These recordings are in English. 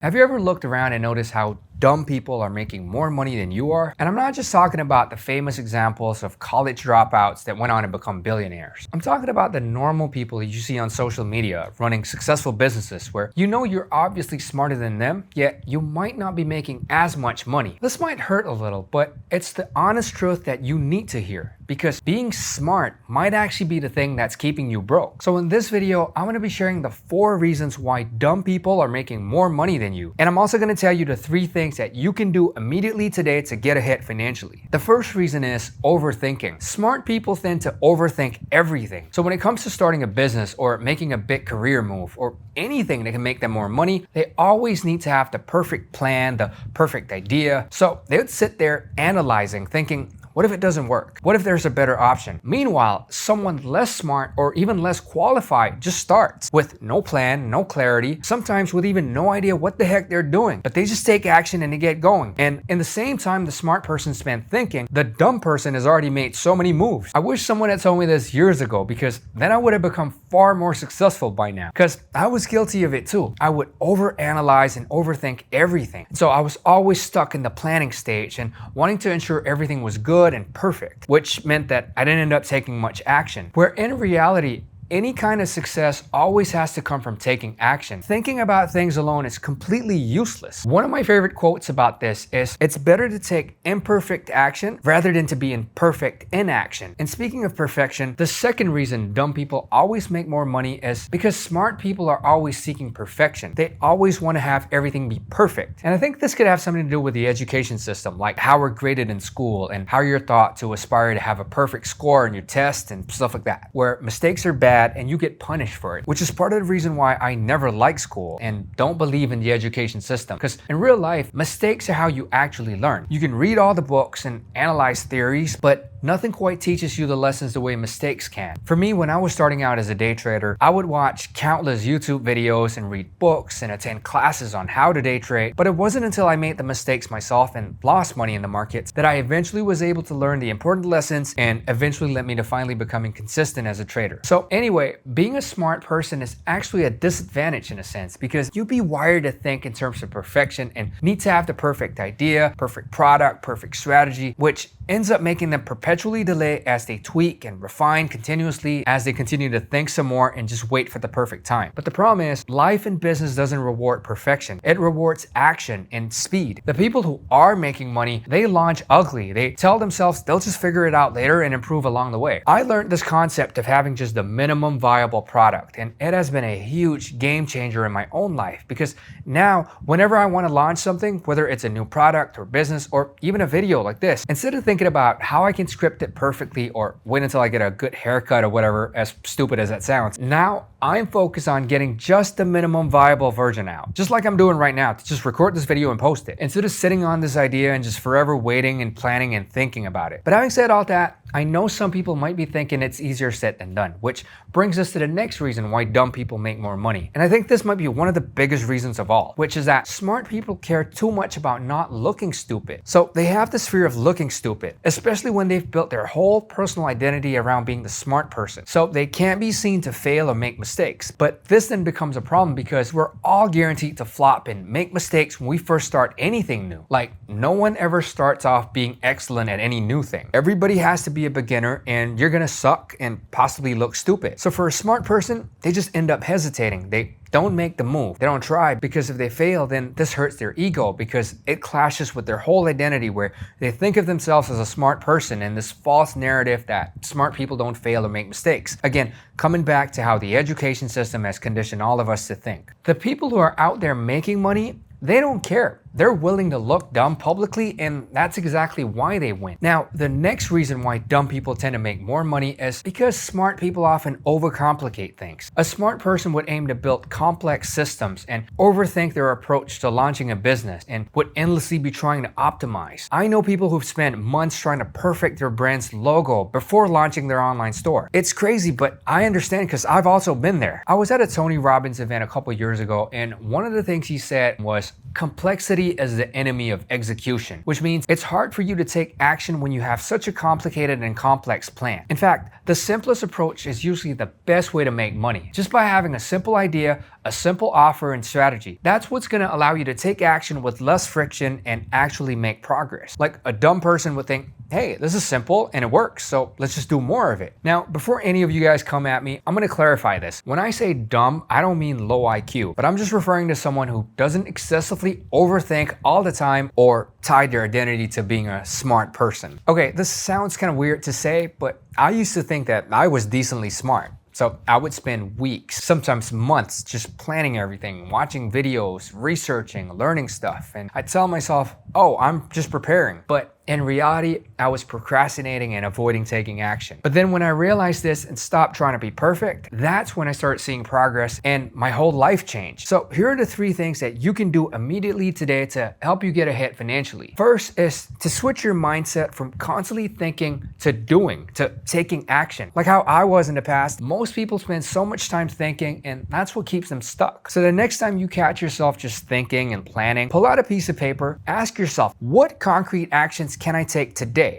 Have you ever looked around and noticed how dumb people are making more money than you are? And I'm not just talking about the famous examples of college dropouts that went on and become billionaires. I'm talking about the normal people you see on social media running successful businesses where you know you're obviously smarter than them, yet you might not be making as much money. This might hurt a little, but it's the honest truth that you need to hear, because being smart might actually be the thing that's keeping you broke. So in this video, I'm going to be sharing the 4 reasons why dumb people are making more money than you. And I'm also going to tell you the 3 things that you can do immediately today to get ahead financially. The first reason is overthinking. Smart people tend to overthink everything. So when it comes to starting a business or making a big career move or anything that can make them more money, they always need to have the perfect plan, the perfect idea. So they would sit there analyzing, thinking, what if it doesn't work? What if there's a better option? Meanwhile, someone less smart or even less qualified just starts with no plan, no clarity, sometimes with even no idea what the heck they're doing. But they just take action and they get going. And in the same time the smart person spent thinking, the dumb person has already made so many moves. I wish someone had told me this years ago, because then I would have become far more successful by now. Because I was guilty of it too. I would overanalyze and overthink everything. So I was always stuck in the planning stage and wanting to ensure everything was good and perfect, which meant that I didn't end up taking much action. Where in reality, any kind of success always has to come from taking action. Thinking about things alone is completely useless. One of my favorite quotes about this is, it's better to take imperfect action rather than to be in perfect inaction. And speaking of perfection, the second reason dumb people always make more money is because smart people are always seeking perfection. They always want to have everything be perfect. And I think this could have something to do with the education system, like how we're graded in school and how you're taught to aspire to have a perfect score in your test and stuff like that, where mistakes are bad and you get punished for it, which is part of the reason why I never liked school and don't believe in the education system. Because in real life, mistakes are how you actually learn. You can read all the books and analyze theories, but nothing quite teaches you the lessons the way mistakes can. For me, when I was starting out as a day trader, I would watch countless YouTube videos and read books and attend classes on how to day trade, but it wasn't until I made the mistakes myself and lost money in the markets that I eventually was able to learn the important lessons and eventually led me to finally becoming consistent as a trader. So anyway, being a smart person is actually a disadvantage in a sense, because you'd be wired to think in terms of perfection and need to have the perfect idea, perfect product, perfect strategy, which ends up making them perpetually delay as they tweak and refine continuously as they continue to think some more and just wait for the perfect time. But the problem is, life and business doesn't reward perfection. It rewards action and speed. The people who are making money, they launch ugly. They tell themselves they'll just figure it out later and improve along the way. I learned this concept of having just the minimum viable product, and it has been a huge game changer in my own life, because now whenever I want to launch something, whether it's a new product or business or even a video like this, instead of thinking about how I can script it perfectly or wait until I get a good haircut or whatever, as stupid as that sounds, now I'm focused on getting just the minimum viable version out, just like I'm doing right now, to just record this video and post it, instead of sitting on this idea and just forever waiting and planning and thinking about it. But having said all that, I know some people might be thinking it's easier said than done, which brings us to the next reason why dumb people make more money. And I think this might be one of the biggest reasons of all, which is that smart people care too much about not looking stupid. So they have this fear of looking stupid, especially when they've built their whole personal identity around being the smart person. So they can't be seen to fail or make mistakes. But this then becomes a problem, because we're all guaranteed to flop and make mistakes when we first start anything new. Like, no one ever starts off being excellent at any new thing. Everybody has to be a beginner, and you're gonna suck and possibly look stupid. So for a smart person, they just end up hesitating. They don't make the move. They don't try, because if they fail, then this hurts their ego, because it clashes with their whole identity, where they think of themselves as a smart person and this false narrative that smart people don't fail or make mistakes. Again, coming back to how the education system has conditioned all of us to think. The people who are out there making money, they don't care. They're willing to look dumb publicly, and that's exactly why they win. Now, the next reason why dumb people tend to make more money is because smart people often overcomplicate things. A smart person would aim to build complex systems and overthink their approach to launching a business and would endlessly be trying to optimize. I know people who've spent months trying to perfect their brand's logo before launching their online store. It's crazy, but I understand, because I've also been there. I was at a Tony Robbins event a couple years ago, and one of the things he said was, complexity is the enemy of execution, which means it's hard for you to take action when you have such a complicated and complex plan. In fact, the simplest approach is usually the best way to make money. Just by having a simple idea, a simple offer and strategy. That's what's going to allow you to take action with less friction and actually make progress. Like a dumb person would think, hey, this is simple and it works, so let's just do more of it. Now, before any of you guys come at me, I'm going to clarify this. When I say dumb, I don't mean low IQ, but I'm just referring to someone who doesn't excessively overthink all the time or tie their identity to being a smart person. Okay, this sounds kind of weird to say, but I used to think that I was decently smart. So I would spend weeks, sometimes months, just planning everything, watching videos, researching, learning stuff. And I'd tell myself, oh, I'm just preparing. But in reality, I was procrastinating and avoiding taking action. But then when I realized this and stopped trying to be perfect, that's when I started seeing progress and my whole life changed. So here are the 3 things that you can do immediately today to help you get ahead financially. First is to switch your mindset from constantly thinking to doing, to taking action. Like how I was in the past, most people spend so much time thinking and that's what keeps them stuck. So the next time you catch yourself just thinking and planning, pull out a piece of paper, ask yourself, what concrete actions can I take today,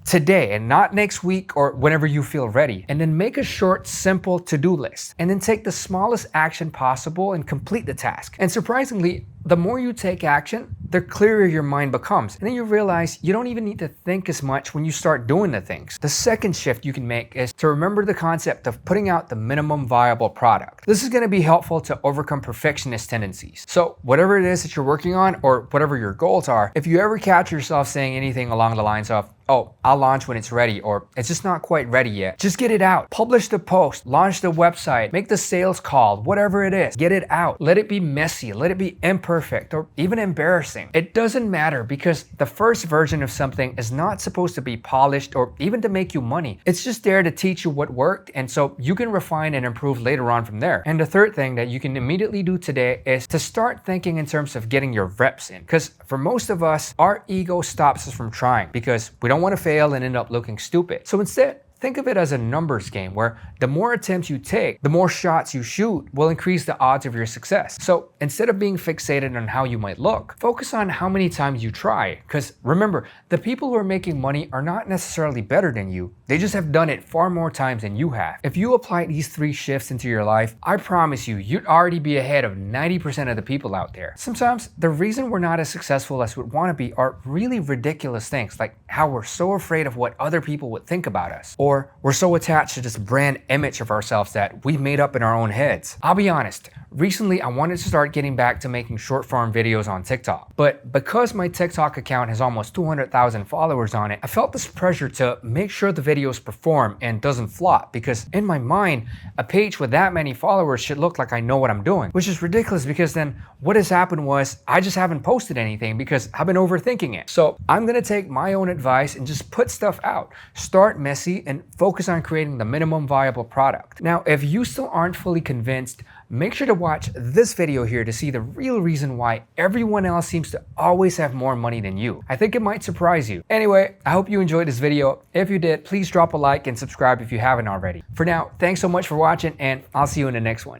and not next week or whenever you feel ready? And then make a short, simple to-do list. And then take the smallest action possible and complete the task. And surprisingly, the more you take action, the clearer your mind becomes. And then you realize you don't even need to think as much when you start doing the things. The second shift you can make is to remember the concept of putting out the minimum viable product. This is going to be helpful to overcome perfectionist tendencies. So whatever it is that you're working on or whatever your goals are, if you ever catch yourself saying anything along the lines of, oh, I'll launch when it's ready, or it's just not quite ready yet, just get it out. Publish the post, launch the website, make the sales call, whatever it is, get it out. Let it be messy, let it be imperfect, or even embarrassing. It doesn't matter because the first version of something is not supposed to be polished or even to make you money. It's just there to teach you what worked, and so you can refine and improve later on from there. And the third thing that you can immediately do today is to start thinking in terms of getting your reps in. Because for most of us, our ego stops us from trying because we don't want to fail and end up looking stupid. So instead, think of it as a numbers game where the more attempts you take, the more shots you shoot will increase the odds of your success. So instead of being fixated on how you might look, focus on how many times you try. Because remember, the people who are making money are not necessarily better than you. They just have done it far more times than you have. If you apply these 3 shifts into your life, I promise you, you'd already be ahead of 90% of the people out there. Sometimes the reason we're not as successful as we want to be are really ridiculous things, like how we're so afraid of what other people would think about us, or we're so attached to this brand image of ourselves that we've made up in our own heads. I'll be honest, recently I wanted to start getting back to making short form videos on TikTok. But because my TikTok account has almost 200,000 followers on it, I felt this pressure to make sure the videos perform and doesn't flop, because in my mind, a page with that many followers should look like I know what I'm doing, which is ridiculous because then what has happened was I just haven't posted anything because I've been overthinking it. So I'm gonna take my own advice and just put stuff out. Start messy and focus on creating the minimum viable product. Now, if you still aren't fully convinced, make sure to watch this video here to see the real reason why everyone else seems to always have more money than you. I think it might surprise you. Anyway, I hope you enjoyed this video. If you did, please drop a like and subscribe if you haven't already. For now, thanks so much for watching, and I'll see you in the next one.